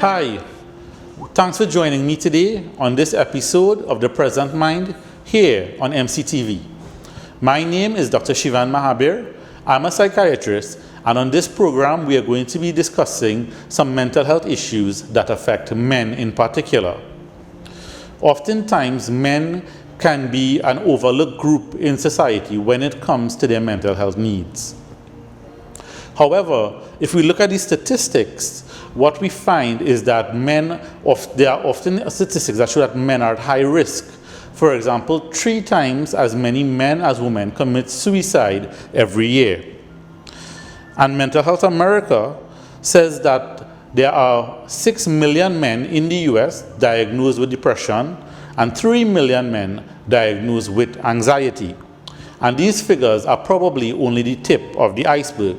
Hi, thanks for joining me today on this episode of The Present Mind here on MCTV. My name is Dr. Shivan Mahabir. I'm a psychiatrist, and on this program we are going to be discussing some mental health issues that affect men in particular. Oftentimes, men can be an overlooked group in society when it comes to their mental health needs. However, if we look at the statistics, what we find is that there are often statistics that show that men are at high risk. For example, 3 times as many men as women commit suicide every year. And Mental Health America says that there are 6 million men in the US diagnosed with depression and 3 million men diagnosed with anxiety. And these figures are probably only the tip of the iceberg,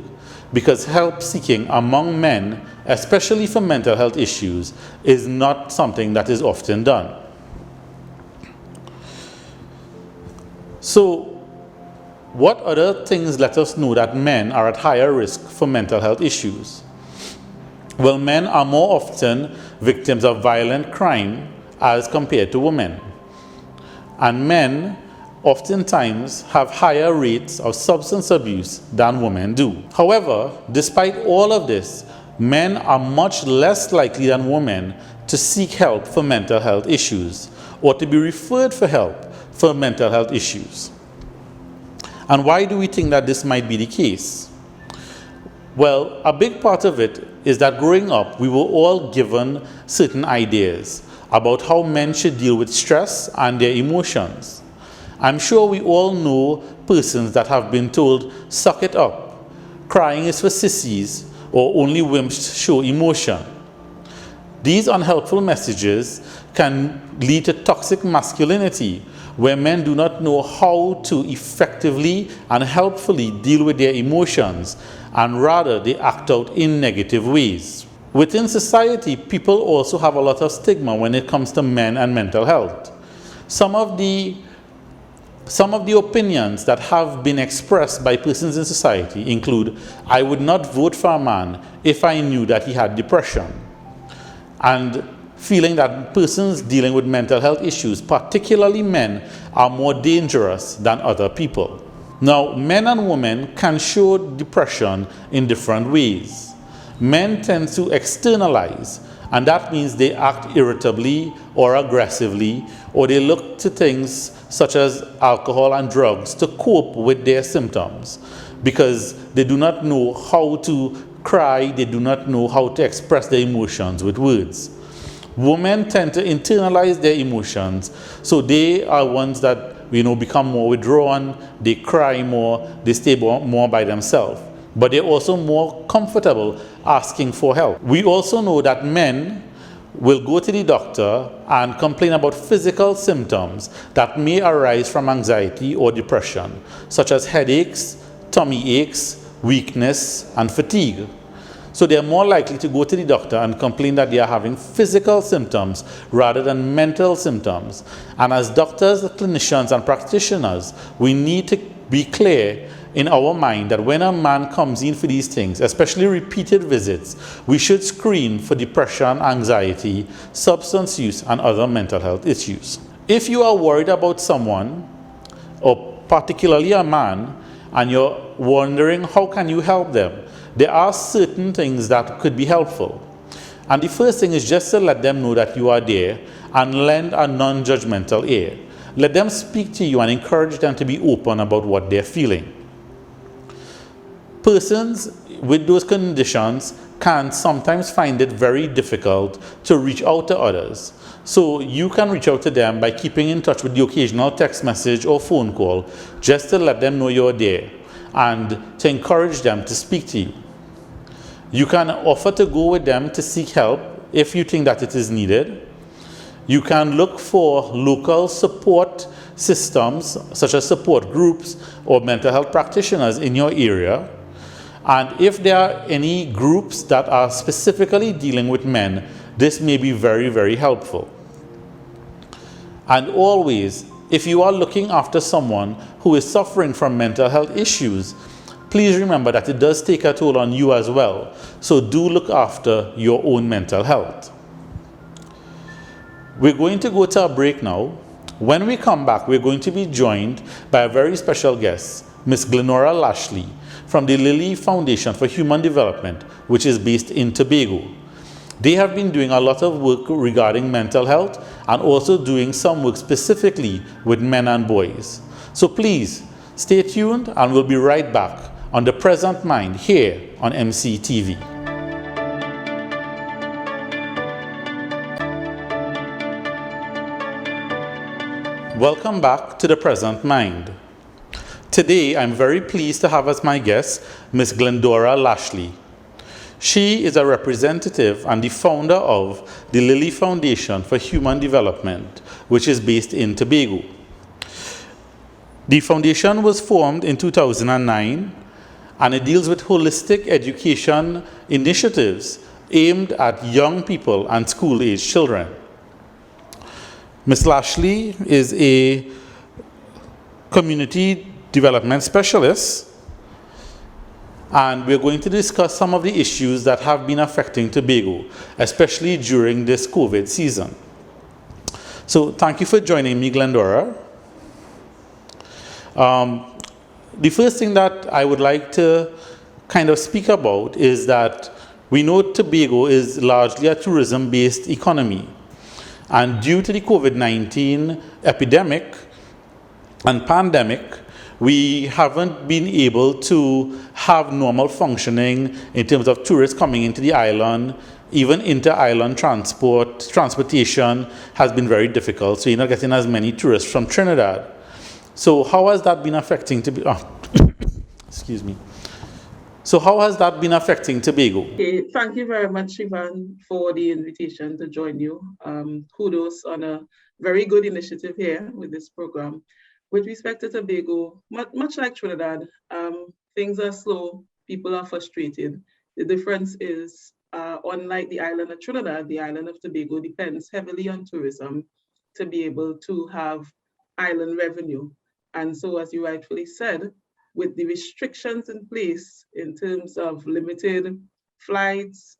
because help seeking among men, especially for mental health issues, is not something that is often done. So, what other things let us know that men are at higher risk for mental health issues? Well, men are more often victims of violent crime as compared to women. And men oftentimes have higher rates of substance abuse than women do. However, despite all of this, men are much less likely than women to seek help for mental health issues or to be referred for help for mental health issues. And why do we think that this might be the case? Well, a big part of it is that growing up, we were all given certain ideas about how men should deal with stress and their emotions. I'm sure we all know persons that have been told, suck it up, crying is for sissies, or only wimps show emotion. These unhelpful messages can lead to toxic masculinity, where men do not know how to effectively and helpfully deal with their emotions, and rather they act out in negative ways. Within society, people also have a lot of stigma when it comes to men and mental health. Some of the opinions that have been expressed by persons in society include, I would not vote for a man if I knew that he had depression. And feeling that persons dealing with mental health issues, particularly men, are more dangerous than other people. Now, men and women can show depression in different ways. Men tend to externalize, and that means they act irritably or aggressively, or they look to things such as alcohol and drugs to cope with their symptoms, because they do not know how to cry, they do not know how to express their emotions with words. Women tend to internalize their emotions, so they are ones that become more withdrawn, they cry more, they stay more by themselves. But they're also more comfortable asking for help. We also know that men will go to the doctor and complain about physical symptoms that may arise from anxiety or depression, such as headaches, tummy aches, weakness, and fatigue. So they're more likely to go to the doctor and complain that they are having physical symptoms rather than mental symptoms. And as doctors, clinicians, and practitioners, we need to be clear in our mind that when a man comes in for these things, especially repeated visits, we should screen for depression, anxiety, substance use, and other mental health issues. If you are worried about someone, or particularly a man, and you're wondering how can you help them, there are certain things that could be helpful. And the first thing is just to let them know that you are there and lend a non-judgmental ear. Let them speak to you and encourage them to be open about what they're feeling. Persons with those conditions can sometimes find it very difficult to reach out to others. So you can reach out to them by keeping in touch with the occasional text message or phone call, just to let them know you're there and to encourage them to speak to you. You can offer to go with them to seek help if you think that it is needed. You can look for local support systems, such as support groups or mental health practitioners in your area. And if there are any groups that are specifically dealing with men, this may be very, very helpful. And always, if you are looking after someone who is suffering from mental health issues, please remember that it does take a toll on you as well. So do look after your own mental health. We're going to go to a break now. When we come back, we're going to be joined by a very special guest, Ms. Glendora Ashley, from the Lilly Foundation for Human Development, which is based in Tobago. They have been doing a lot of work regarding mental health and also doing some work specifically with men and boys. So please stay tuned, and we'll be right back on The Present Mind here on MCTV. Welcome back to The Present Mind. Today, I'm very pleased to have as my guest Ms. Glendora Ashley. She is a representative and the founder of the Lilly Foundation for Human Development, which is based in Tobago. The foundation was formed in 2009, and it deals with holistic education initiatives aimed at young people and school-age children. Ms. Ashley is a community development specialist, and we're going to discuss some of the issues that have been affecting Tobago, especially during this COVID season. So thank you for joining me, Glendora. The first thing that I would like to kind of speak about is that we know Tobago is largely a tourism-based economy. And due to the COVID-19 epidemic and pandemic, we haven't been able to have normal functioning in terms of tourists coming into the island. Even inter-island transportation has been very difficult, so you're not getting as many tourists from Trinidad. So how has that been affecting excuse me. So how has that been affecting Tobago? Okay, thank you very much, Ivan, for the invitation to join you. Kudos on a very good initiative here with this program. With respect to Tobago, much like Trinidad, things are slow, people are frustrated. The difference is, unlike the island of Trinidad, the island of Tobago depends heavily on tourism to be able to have island revenue. And so, as you rightfully said, with the restrictions in place in terms of limited flights,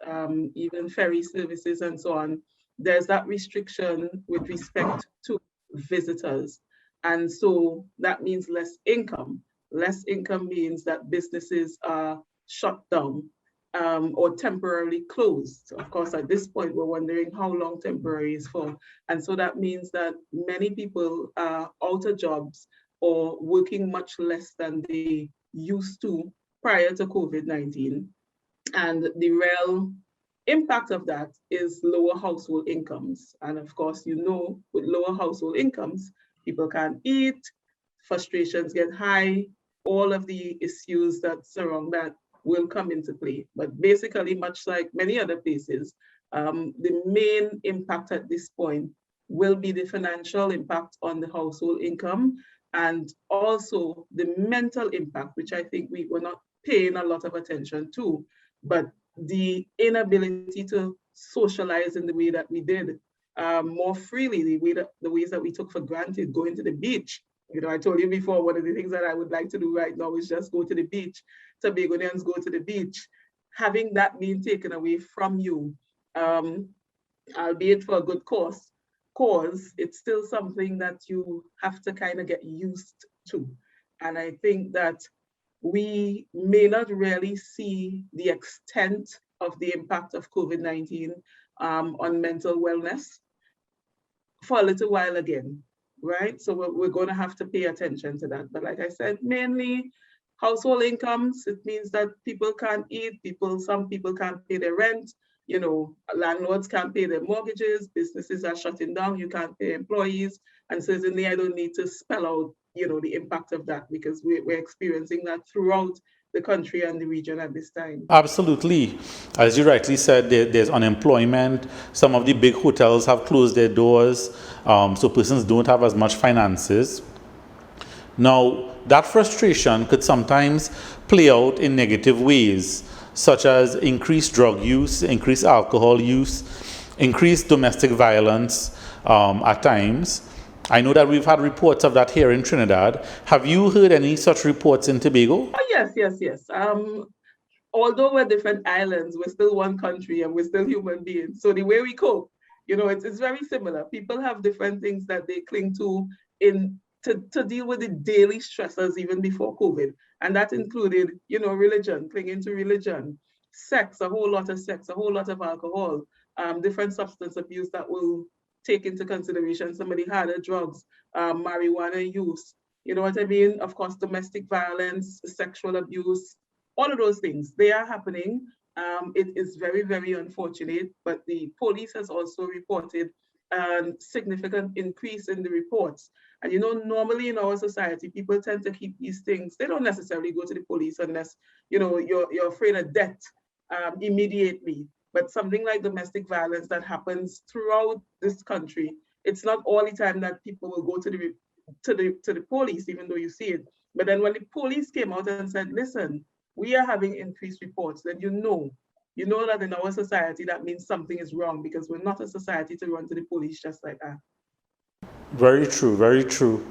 even ferry services and so on, there's that restriction with respect to visitors. And so that means less income. Less income means that businesses are shut down or temporarily closed. Of course, at this point, we're wondering how long temporary is for. And so that means that many people are out of jobs or working much less than they used to prior to COVID-19. And the real impact of that is lower household incomes. And of course, you know, with lower household incomes, people can't eat, frustrations get high, all of the issues that surround that will come into play. But basically, much like many other places, the main impact at this point will be the financial impact on the household income, and also the mental impact, which I think we were not paying a lot of attention to, but the inability to socialize in the way that we did more freely, the ways that we took for granted, going to the beach. You know, I told you before, one of the things that I would like to do right now is just go to the beach. Tobagonians go to the beach. Having that being taken away from you, albeit for a good cause, it's still something that you have to kind of get used to. And I think that we may not really see the extent of the impact of COVID-19 on mental wellness for a little while again, right? So we're going to have to pay attention to that. But like I said, mainly household incomes, it means that people can't eat, some people can't pay their rent, you know, landlords can't pay their mortgages, businesses are shutting down, you can't pay employees. And certainly I don't need to spell out, you know, the impact of that, because we're experiencing that throughout the country and the region at this time. Absolutely. As you rightly said, there's unemployment. Some of the big hotels have closed their doors, so persons don't have as much finances. Now, that frustration could sometimes play out in negative ways, such as increased drug use, increased alcohol use, increased domestic violence at times. I know that we've had reports of that here in Trinidad. Have you heard any such reports in Tobago? Oh, yes. Although we're different islands, we're still one country and we're still human beings. So the way we cope, it's very similar. People have different things that they cling to to deal with the daily stressors even before COVID. And that included, religion, clinging to religion, sex, a whole lot of sex, a whole lot of alcohol, different substance abuse that will take into consideration somebody had drugs, marijuana use, you know what I mean? Of course, domestic violence, sexual abuse, all of those things, they are happening. It is very, very unfortunate, but the police has also reported a significant increase in the reports. And normally in our society, people tend to keep these things. They don't necessarily go to the police unless, you're afraid of death immediately. But something like domestic violence that happens throughout this country, it's not all the time that people will go to the police, even though you see it. But then when the police came out and said, listen, we are having increased reports, then you know that in our society, that means something is wrong, because we're not a society to run to the police just like that. Very true, very true.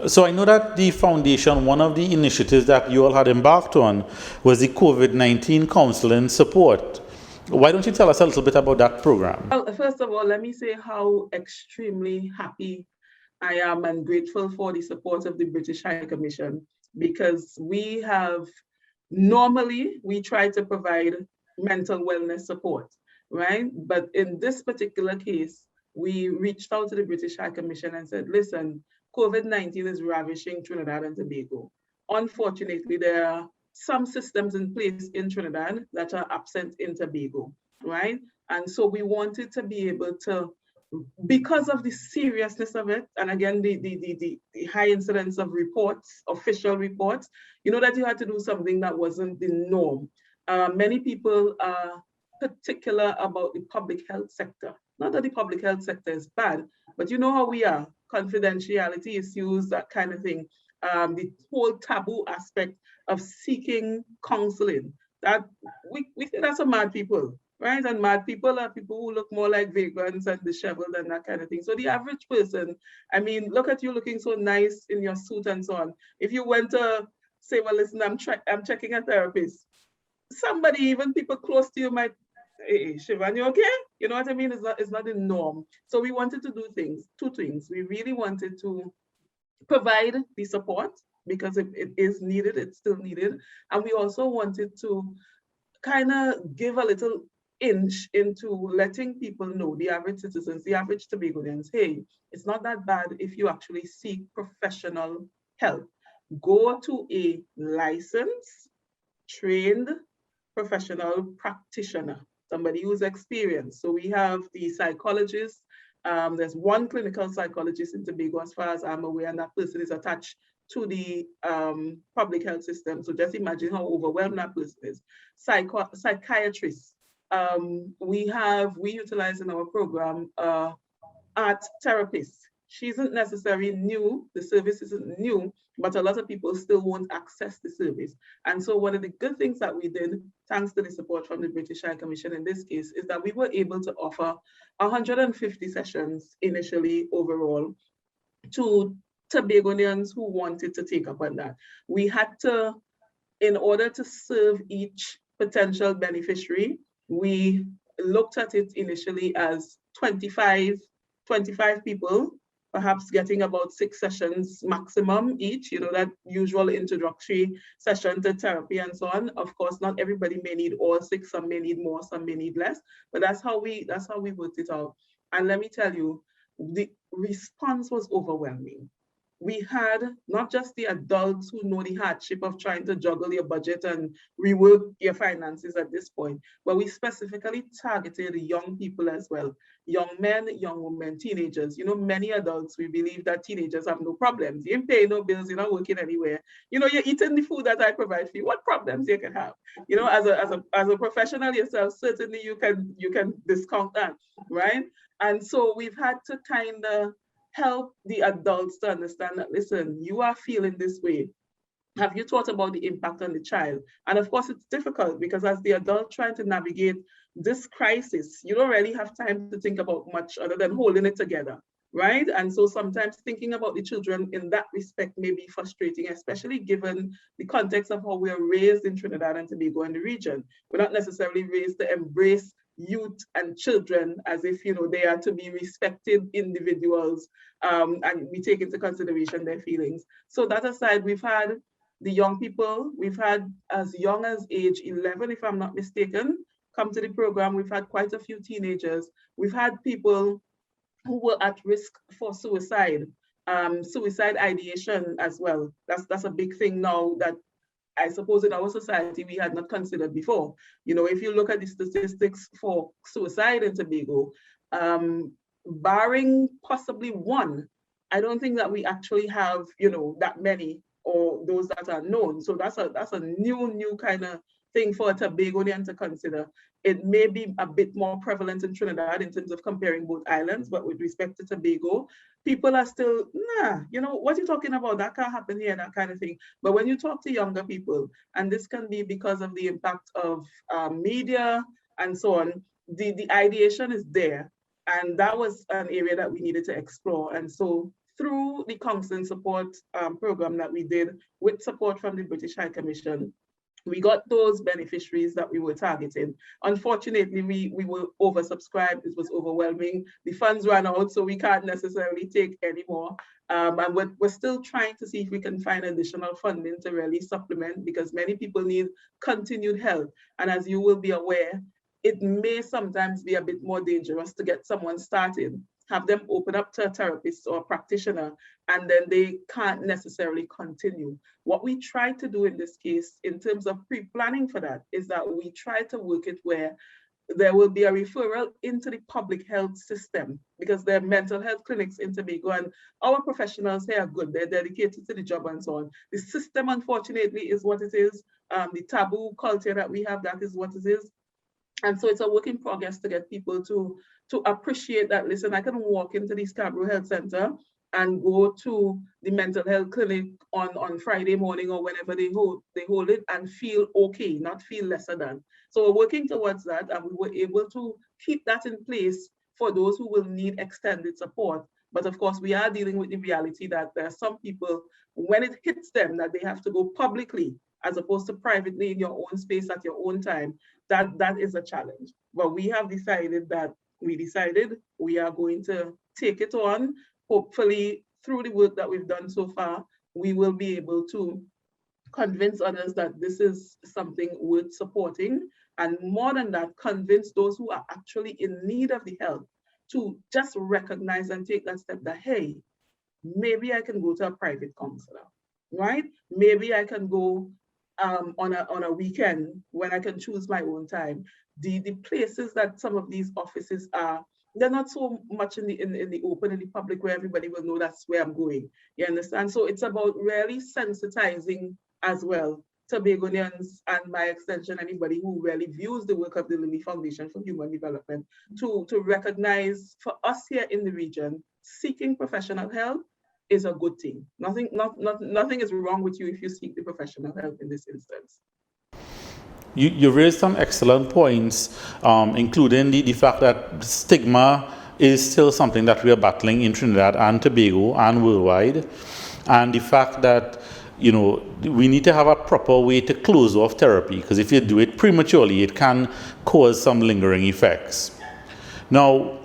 So I know that the foundation, one of the initiatives that you all had embarked on was the COVID-19 Council and support. Why don't you tell us a little bit about that program? Well, first of all, let me say how extremely happy I am and grateful for the support of the British High Commission, because normally we try to provide mental wellness support, right? But in this particular case, we reached out to the British High Commission and said, listen, COVID-19 is ravishing Trinidad and Tobago. Unfortunately, there are some systems in place in Trinidad that are absent in Tobago, right? And so we wanted to be able to, because of the seriousness of it, and again, the high incidence of reports, official reports, that you had to do something that wasn't the norm. Many people are particular about the public health sector. Not that the public health sector is bad, but you know how we are. Confidentiality issues, that kind of thing. The whole taboo aspect of seeking counseling. That we think that's a mad people, right? And mad people are people who look more like vagans and disheveled and that kind of thing. So the average person, I mean, look at you looking so nice in your suit and so on. If you went to say, well, listen, I'm checking a therapist, somebody, even people close to you might, hey, Shivan, you okay? You know what I mean? It's not the norm. So we wanted to do two things. We really wanted to provide the support, because it is needed, it's still needed. And we also wanted to kind of give a little inch into letting people know, the average citizens, the average Tobagonians, hey, it's not that bad if you actually seek professional help. Go to a licensed, trained professional practitioner, somebody who's experienced. So we have the psychologist. There's one clinical psychologist in Tobago, as far as I'm aware, and that person is attached to the public health system. So just imagine how overwhelmed that person is. Psychiatrists. We utilize in our program art therapists. She isn't necessarily new, the service isn't new, but a lot of people still won't access the service. And so one of the good things that we did, thanks to the support from the British High Commission in this case, is that we were able to offer 150 sessions initially overall to Tobagonians who wanted to take up on that. We had to, in order to serve each potential beneficiary, we looked at it initially as 25 people, perhaps getting about 6 sessions maximum each, that usual introductory session to therapy and so on. Of course, not everybody may need all 6, some may need more, some may need less, but that's how we worked it out. And let me tell you, the response was overwhelming. We had not just the adults who know the hardship of trying to juggle your budget and rework your finances at this point, but we specifically targeted young people as well. Young men, young women, teenagers. Many adults, we believe that teenagers have no problems. You ain't paying no bills, you're not working anywhere. You're eating the food that I provide for you. What problems you can have? As a professional yourself, certainly you can discount that, right? And so we've had to kind of help the adults to understand that, listen, you are feeling this way. Have you thought about the impact on the child? And of course, it's difficult because as the adult trying to navigate this crisis, you don't really have time to think about much other than holding it together, right? And so sometimes thinking about the children in that respect may be frustrating, especially given the context of how we are raised in Trinidad and Tobago and the region. We're not necessarily raised to embrace youth and children as if, you know, they are to be respected individuals, and we take into consideration their feelings. So that aside, we've had the young people, we've had as young as age 11, if I'm not mistaken, come to the program. We've had quite a few teenagers. We've had people who were at risk for suicide, suicide ideation as well. That's a big thing now that I suppose in our society we had not considered before. You know, if you look at the statistics for suicide in Tobago, barring possibly one, I don't think that we actually have, you know, that many or those that are known. So that's a new kind of thing for a Tobagonian to consider. It may be a bit more prevalent in Trinidad in terms of comparing both islands, but with respect to Tobago, people are still, nah, you know, what are you talking about? That can't happen here, that kind of thing. But when you talk to younger people, and this can be because of the impact of media and so on, the ideation is there. And that was an area that we needed to explore. And so through the counseling support program that we did with support from the British High Commission, we got those beneficiaries that we were targeting. Unfortunately, we were oversubscribed. It was overwhelming. The funds ran out, so we can't necessarily take any more. And we're still trying to see if we can find additional funding to really supplement, because many people need continued help. And as you will be aware, it may sometimes be a bit more dangerous to get someone started, have them open up to a therapist or a practitioner, and then they can't necessarily continue. What we try to do in this case, in terms of pre-planning for that, is that we try to work it where there will be a referral into the public health system, because there are mental health clinics in Tobago, and our professionals here are good. They're dedicated to the job and so on. The system, unfortunately, is what it is. The taboo culture that we have, that is what it is. And so it's a work in progress to get people to appreciate that, listen, I can walk into the Scarborough Health Center and go to the mental health clinic on Friday morning or whenever they hold it and feel okay, not feel lesser than. So we're working towards that, and we were able to keep that in place for those who will need extended support. But of course, we are dealing with the reality that there are some people, when it hits them, that they have to go publicly as opposed to privately in your own space at your own time. That is a challenge. But we have decided we are going to take it on. Hopefully, through the work that we've done so far, we will be able to convince others that this is something worth supporting. And more than that, convince those who are actually in need of the help to just recognize and take that step that, hey, maybe I can go to a private counselor, right? Maybe I can go on a weekend when I can choose my own time. The places that some of these offices are, they're not so much in the open, in the public, where everybody will know that's where I'm going. You understand? So it's about really sensitizing as well Tobagonians, and by extension, anybody who really views the work of the Lilly Foundation for Human Development, to recognize, for us here in the region, seeking professional help is a good thing. Nothing is wrong with you if you seek the professional help in this instance. You raised some excellent points, including the fact that stigma is still something that we are battling in Trinidad and Tobago and worldwide, and the fact that, you know, we need to have a proper way to close off therapy, because if you do it prematurely, it can cause some lingering effects. Now,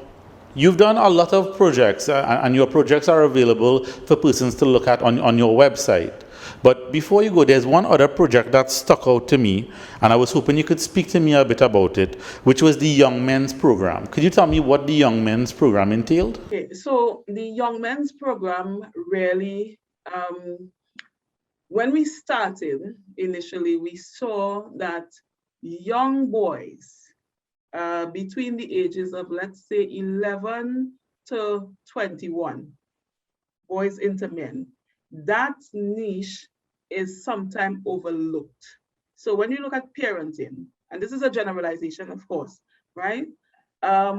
you've done a lot of projects, and your projects are available for persons to look at on your website. But before you go, there's one other project that stuck out to me, and I was hoping you could speak to me a bit about it, which was the Young Men's Program. Could you tell me what the Young Men's Program entailed? Okay, so the Young Men's Program really, when we started initially, we saw that young boys between the ages of, let's say, 11 to 21, boys into men, that niche is sometimes overlooked. So when you look at parenting, and this is a generalization, of course, right?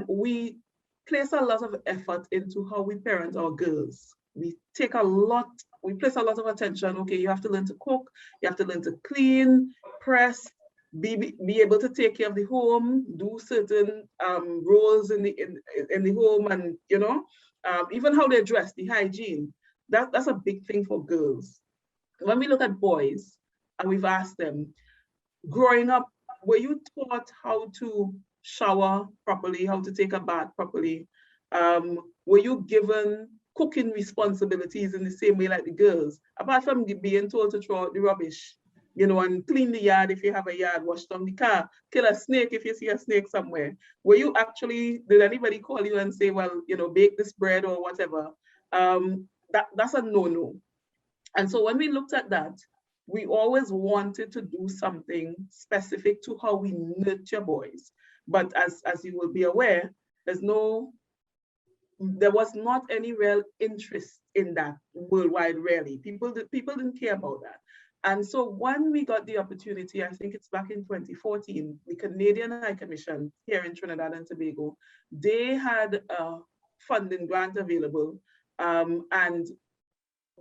We place a lot of effort into how we parent our girls. We place a lot of attention. Okay, you have to learn to cook, you have to learn to clean, press, be able to take care of the home, do certain roles in the home, and even how they dress, the hygiene, that's a big thing for girls. When we look at boys, and we've asked them, growing up, were you taught how to shower properly, how to take a bath properly? Were you given cooking responsibilities in the same way like the girls, apart from being told to throw out the rubbish, you know, and clean the yard if you have a yard, wash down the car, kill a snake if you see a snake somewhere? Were you actually, did anybody call you and say, well, you know, bake this bread or whatever? That's a no-no. And so when we looked at that, we always wanted to do something specific to how we nurture boys. But as you will be aware, there was not any real interest in that worldwide, really. People didn't care about that. And so when we got the opportunity, I think it's back in 2014, the Canadian High Commission here in Trinidad and Tobago, they had a funding grant available, and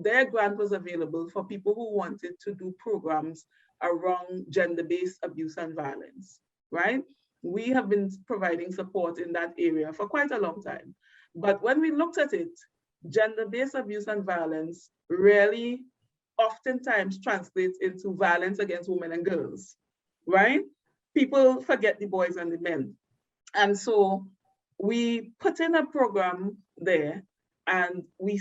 their grant was available for people who wanted to do programs around gender-based abuse and violence, right? We have been providing support in that area for quite a long time. But when we looked at it, gender-based abuse and violence really oftentimes translates into violence against women and girls, right? People forget the boys and the men. And so we put in a program there, and we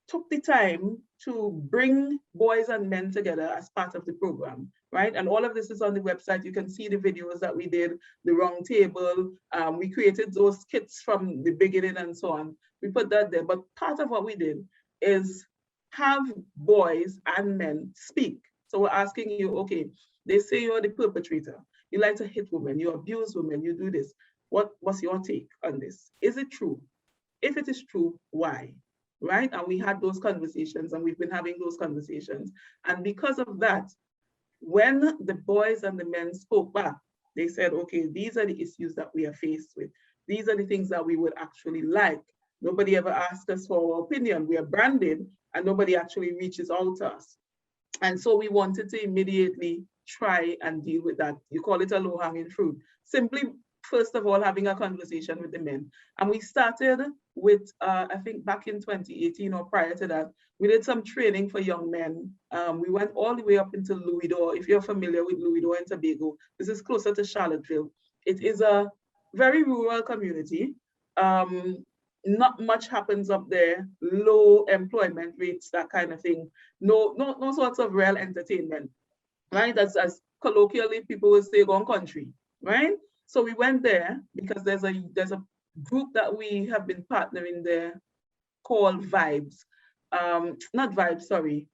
took the time to bring boys and men together as part of the program, right? And all of this is on the website. You can see the videos that we did, the round table. We created those kits from the beginning and so on. We put that there. But part of what we did is have boys and men speak. So we're asking you, okay, they say you're the perpetrator. You like to hit women, you abuse women, you do this. What's your take on this? Is it true? If it is true, why? Right? And we had those conversations, and we've been having those conversations. And because of that, when the boys and the men spoke back, they said, okay, these are the issues that we are faced with. These are the things that we would actually like. Nobody ever asked us for our opinion. We are branded, and nobody actually reaches out to us. And so we wanted to immediately try and deal with that. You call it a low-hanging fruit. Simply, first of all, having a conversation with the men. And we started with, I think back in 2018 or prior to that, we did some training for young men. We went all the way up into Louisdor. If you're familiar with Louisdor and Tobago, this is closer to Charlottesville. It is a very rural community. Not much happens up there, low employment rates, that kind of thing. No sorts of real entertainment, right? That's, as colloquially people will say, gone country, right? So we went there because there's a group that we have been partnering there called Vibes. Not Vibes, sorry.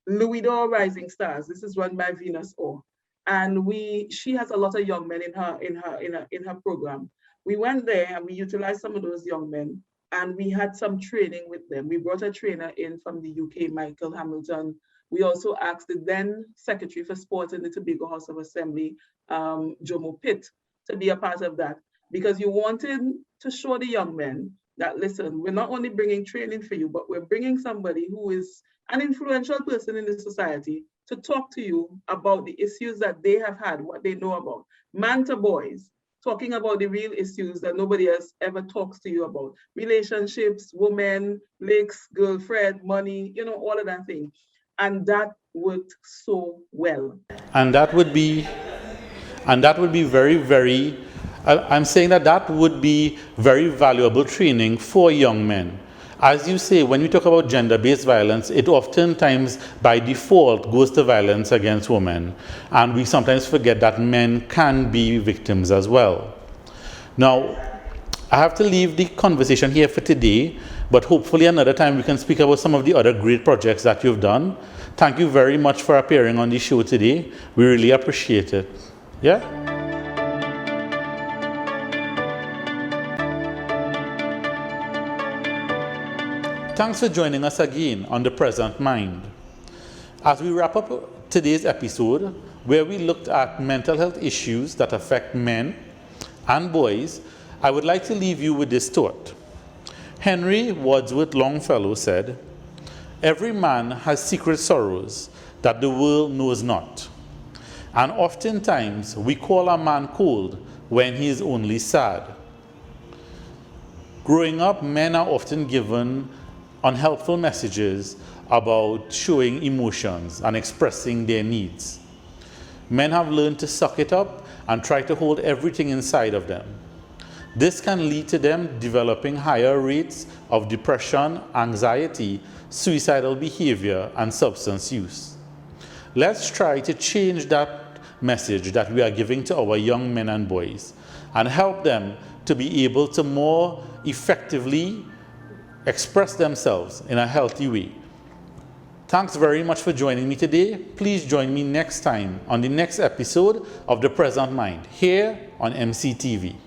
Louisdor Rising Stars. This is run by Venus O. And she has a lot of young men in her program. We went there and we utilized some of those young men, and we had some training with them. We brought a trainer in from the UK, Michael Hamilton. We also asked the then Secretary for Sport in the Tobago House of Assembly, Jomo Pitt, to be a part of that, because you wanted to show the young men that, listen, we're not only bringing training for you, but we're bringing somebody who is an influential person in the society to talk to you about the issues that they have had, what they know about. Man to boys, talking about the real issues that nobody else ever talks to you about. Relationships, women, licks, girlfriend, money, you know, all of that thing. And that worked so well. And that would be very, very, I'm saying that would be very valuable training for young men. As you say, when we talk about gender-based violence, it oftentimes by default goes to violence against women. And we sometimes forget that men can be victims as well. Now, I have to leave the conversation here for today, but hopefully another time we can speak about some of the other great projects that you've done. Thank you very much for appearing on the show today. We really appreciate it. Yeah? Thanks for joining us again on The Present Mind. As we wrap up today's episode, where we looked at mental health issues that affect men and boys, I would like to leave you with this thought. Henry Wadsworth Longfellow said, "Every man has secret sorrows that the world knows not. And oftentimes we call a man cold when he is only sad." Growing up, men are often given unhelpful messages about showing emotions and expressing their needs. Men have learned to suck it up and try to hold everything inside of them. This can lead to them developing higher rates of depression, anxiety, suicidal behavior, and substance use. Let's try to change that message that we are giving to our young men and boys and help them to be able to more effectively express themselves in a healthy way. Thanks very much for joining me today. Please join me next time on the next episode of The Present Mind here on MCTV.